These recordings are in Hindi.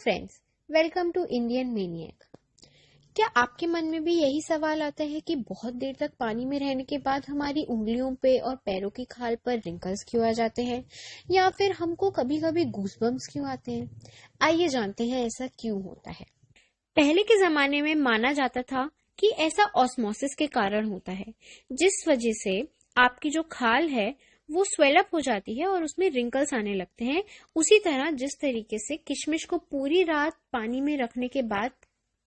Friends, welcome to Indian maniac. क्या आपके मन में भी यही सवाल आता है कि बहुत देर तक पानी में रहने के बाद हमारी उंगलियों पे और पैरों की खाल पर रिंकल्स क्यों आ जाते हैं, या फिर हमको कभी-कभी गूज़बम्प्स क्यों आते हैं? आइए जानते हैं ऐसा क्यों होता है। पहले के जमाने में माना जाता था कि ऐसा ऑस्मोसिस के कारण होता है, जिस वजह से आपकी जो खाल है वो स्वेल अप हो जाती है और उसमें रिंकल्स आने लगते हैं। उसी तरह जिस तरीके से किशमिश को पूरी रात पानी में रखने के बाद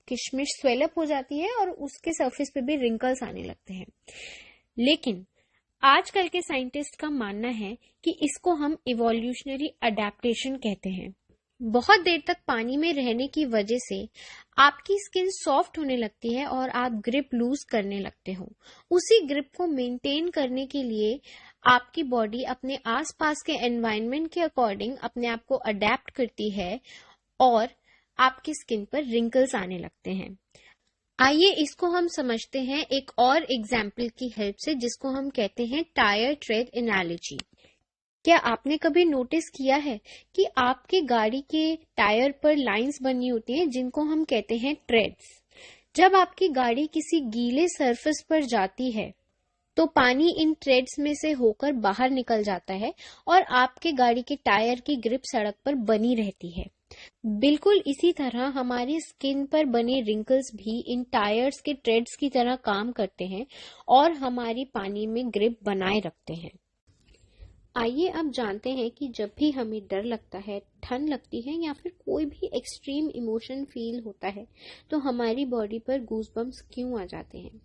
किशमिश स्वेल अप हो जाती है और उसके सरफेस पे भी रिंकल्स आने लगते हैं। लेकिन आजकल के साइंटिस्ट का मानना है कि इसको हम इवोल्यूशनरी अडेप्टेशन कहते हैं। बहुत देर तक पानी में रहने की वजह से आपकी स्किन सॉफ्ट होने लगती है और आप ग्रिप लूज करने लगते हो। उसी ग्रिप को मेंटेन करने के लिए आपकी बॉडी अपने आसपास के एनवायरनमेंट के अकॉर्डिंग अपने आप को अडेप्ट करती है और आपकी स्किन पर रिंकल्स आने लगते हैं। आइए इसको हम समझते हैं एक और एग्जाम्पल की हेल्प से, जिसको हम कहते हैं टायर ट्रेड एनालॉजी। क्या आपने कभी नोटिस किया है कि आपके गाड़ी के टायर पर लाइंस बनी होती हैं जिनको हम कहते हैं ट्रेड्स। जब आपकी गाड़ी किसी गीले सरफेस पर जाती है तो पानी इन ट्रेड्स में से होकर बाहर निकल जाता है और आपके गाड़ी के टायर की ग्रिप सड़क पर बनी रहती है। बिल्कुल इसी तरह हमारी स्किन पर बने रिंकल्स भी इन टायर्स के ट्रेड्स की तरह काम करते हैं और हमारी पानी में ग्रिप बनाए रखते हैं। आइए अब जानते हैं कि जब भी हमें डर लगता है, ठंड लगती है या फिर कोई भी एक्सट्रीम इमोशन फील होता है तो हमारी बॉडी पर गूज़बम्प्स क्यों आ जाते हैं।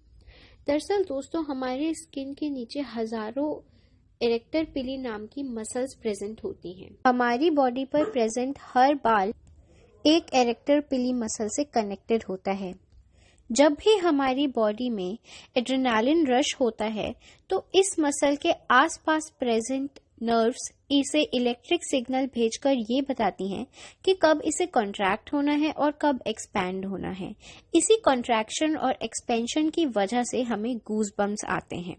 दरअसल दोस्तों, हमारे स्किन के नीचे हजारों इरेक्टर पिली नाम की मसल्स प्रेजेंट होती हैं। हमारी बॉडी पर प्रेजेंट हर बाल एक इरेक्टर पिली मसल से कनेक्टेड होता है। जब भी हमारी बॉडी में एड्रेनालिन रश होता है तो इस मसल के आसपास प्रेजेंट नर्व्स इसे इलेक्ट्रिक सिग्नल भेजकर ये बताती हैं कि कब इसे कॉन्ट्रैक्ट होना है और कब एक्सपैंड होना है। इसी कॉन्ट्रैक्शन और एक्सपेंशन की वजह से हमें गूज़बम्प्स आते हैं।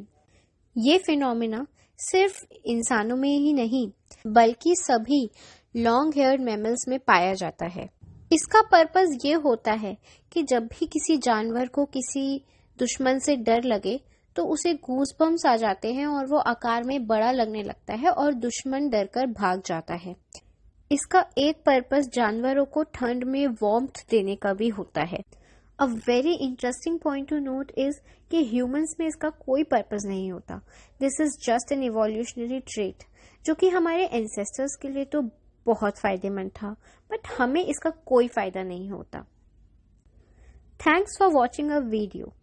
ये फिनोमेना सिर्फ इंसानों में ही नहीं बल्कि सभी लॉन्ग हेयर्ड मैमल्स में पाया जाता है। इसका पर्पस ये होता है कि जब भी किसी जानवर को किसी दुश्मन से डर लगे तो उसे गूज़बम्प्स आ जाते हैं और वो आकार में बड़ा लगने लगता है और दुश्मन डरकर भाग जाता है। इसका एक पर्पस जानवरों को ठंड में वार्मथ देने का भी होता है। A very interesting point two note is कि ह्यूमंस में इसका कोई पर्पस नहीं होता। This is just an evolutionary trait जो कि हमारे एंसेस्टर्स के लिए तो बहुत फायदेमंद था, बट हमें इसका कोई फायदा नहीं होता। Thanks for watching a video.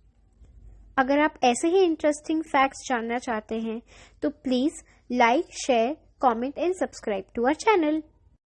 अगर आप ऐसे ही इंटरेस्टिंग फैक्ट्स जानना चाहते हैं तो please like, share, comment and subscribe to our channel.